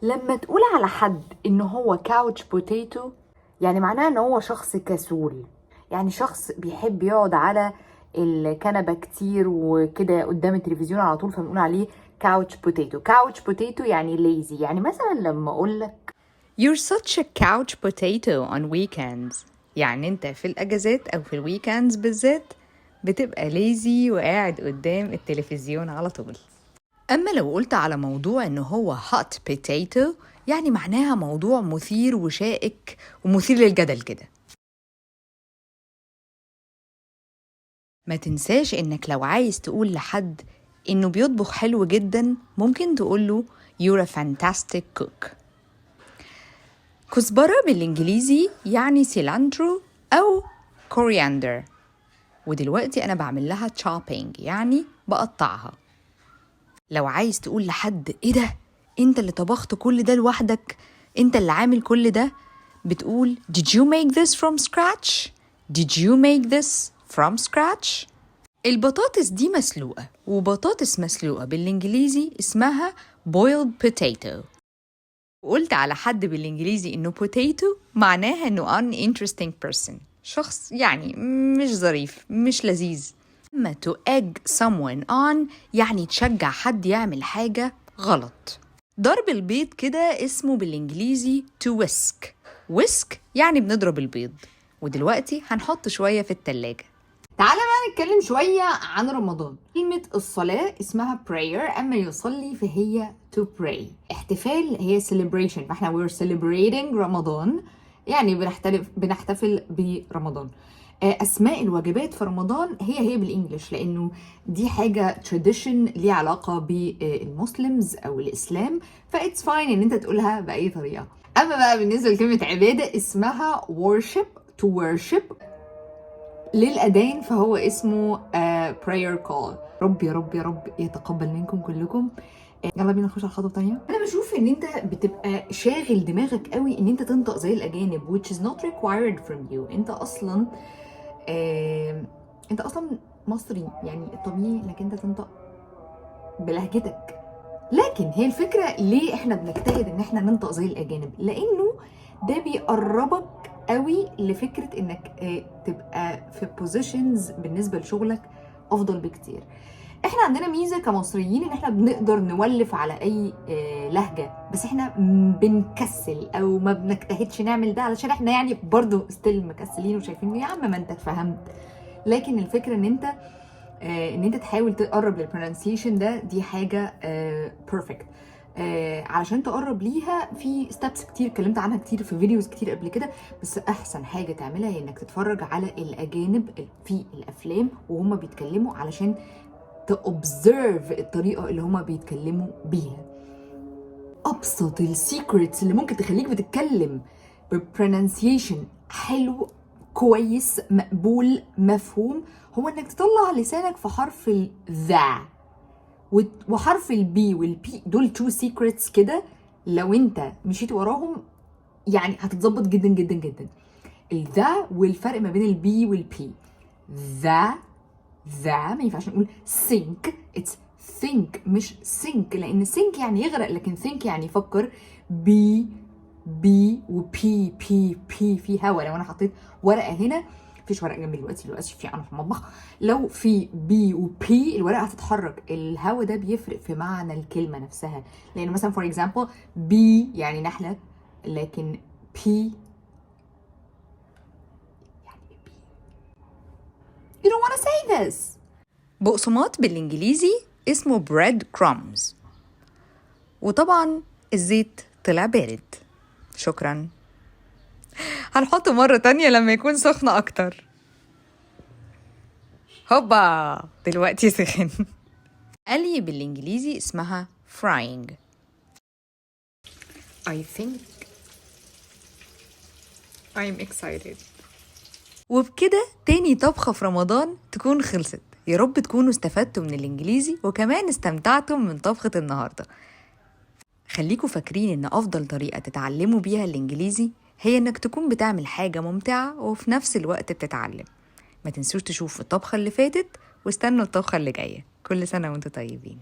لما تقول على حد إنه هو كاوتش بوتيتو، يعني معناه إنه هو شخص كسول، يعني شخص بيحب يقعد على الكنبة كتير وكده قدام التلفزيون على طول، فبنقول عليه كاوتش بوتيتو. كاوتش بوتيتو يعني ليزي. يعني مثلا لما أقول لك You're such a couch potato on weekends، يعني انت في الاجازات او في الويكندز بالذات بتبقى ليزي وقاعد قدام التلفزيون على طول. اما لو قلت على موضوع انه هو hot potato، يعني معناها موضوع مثير وشائك ومثير للجدل كده. ما تنساش انك لو عايز تقول لحد انه بيطبخ حلو جدا ممكن تقوله You're a fantastic cook. كزبرة بالإنجليزي يعني سيلانترو أو كورياندر، ودلوقتي أنا بعمل لها chopping يعني بقطعها. لو عايز تقول لحد إيه ده؟ أنت اللي طبخت كل ده لوحدك؟ أنت اللي عامل كل ده؟ بتقول Did you make this from scratch? Did you make this from scratch? البطاطس دي مسلوقة، وبطاطس مسلوقة بالإنجليزي اسمها boiled potato. وقلت على حد بالإنجليزي إنه potato معناها إنه uninteresting person، شخص يعني مش ظريف مش لذيذ. أما to egg someone on يعني تشجع حد يعمل حاجة غلط. ضرب البيض كده اسمه بالإنجليزي to whisk. whisk يعني بنضرب البيض، ودلوقتي هنحط شوية في التلاجة. تعالى بقى نتكلم شوية عن رمضان. كلمة الصلاة اسمها prayer، أما يصلي فهي to pray. احتفال هي celebration، فاحنا we're celebrating رمضان، يعني بنحتفل برمضان. أسماء الوجبات في رمضان هي بالإنجليش، لأنه دي حاجة tradition ليها علاقة بالمسلمز أو الإسلام، فإتس فاين إن أنت تقولها بأي طريقة. أما بقى بالنسبة لكلمة عبادة اسمها worship، to worship. للأذان فهو اسمه prayer call. رب يا رب يا رب يتقبل منكم كلكم. يلا بينا نخش على الخطوة التانية. أنا بشوف إن أنت بتبقى شاغل دماغك قوي إن أنت تنطق زي الأجانب which is not required from you. أنت أصلا مصري، يعني الطبيعي إنك أنت تنطق بلهجتك. لكن هي الفكرة ليه إحنا بنجتهد إن إحنا ننطق زي الأجانب؟ لأنه ده بيقربك قوي لفكرة انك تبقى في بوزيشنز بالنسبة لشغلك افضل بكتير. احنا عندنا ميزة كمصريين ان احنا بنقدر نولف على اي لهجة، بس احنا بنكسل او ما بنجتهدش نعمل ده علشان احنا يعني برضو ستيل مكسلين وشايفين يا عم ما انت اتفهمت. لكن الفكرة ان انت تحاول تقرب للبرونسيشن ده، دي حاجة بيرفكت. علشان تقرب ليها في ستابس كتير اتكلمت عنها كتير في فيديوز كتير قبل كده، بس احسن حاجه تعملها هي انك تتفرج على الاجانب في الافلام وهم بيتكلموا، علشان تobserve الطريقه اللي هم بيتكلموا بيها. ابسط السيكريتس اللي ممكن تخليك بتتكلم ببرونسيشن حلو كويس مقبول مفهوم هو انك تطلع لسانك في حرف الذا وحرف البي والبي. دول تو سيكريتس كده، لو انت مشيت وراهم يعني هتتظبط جدا جدا جدا. الذا والفرق ما بين البي والبي. ذا ما ينفعش نقول think، اتس think مش sink، لان sink يعني يغرق لكن think يعني يفكر. بي وبي بي في هوا. لو انا حطيت ورقه هنا، مفيش ورقه جنبي دلوقتي للاسف، في انا في المطبخ، لو في بي وبي الورقه هتتحرك. الهوا ده بيفرق في معنى الكلمه نفسها، لان مثلا فور اكزامبل بي يعني نحله، لكن بي يعني بي. You don't want to say this. بقسماط بالإنجليزي اسمه bread crumbs، وطبعا الزيت طلع بارد. شكرا. هنحطه مرة تانية لما يكون سخن أكتر. هوبا دلوقتي سخن. قلي بالإنجليزي اسمها frying. I think I'm excited. وبكده تاني طبخة في رمضان تكون خلصت. يا رب تكونوا استفدتوا من الإنجليزي وكمان استمتعتم من طبخة النهاردة. خليكوا فاكرين إن أفضل طريقة تتعلموا بيها الإنجليزي هي إنك تكون بتعمل حاجة ممتعة وفي نفس الوقت بتتعلم. ما تنسوش تشوفوا الطبخة اللي فاتت واستنوا الطبخة اللي جاية. كل سنة وانتوا طيبين.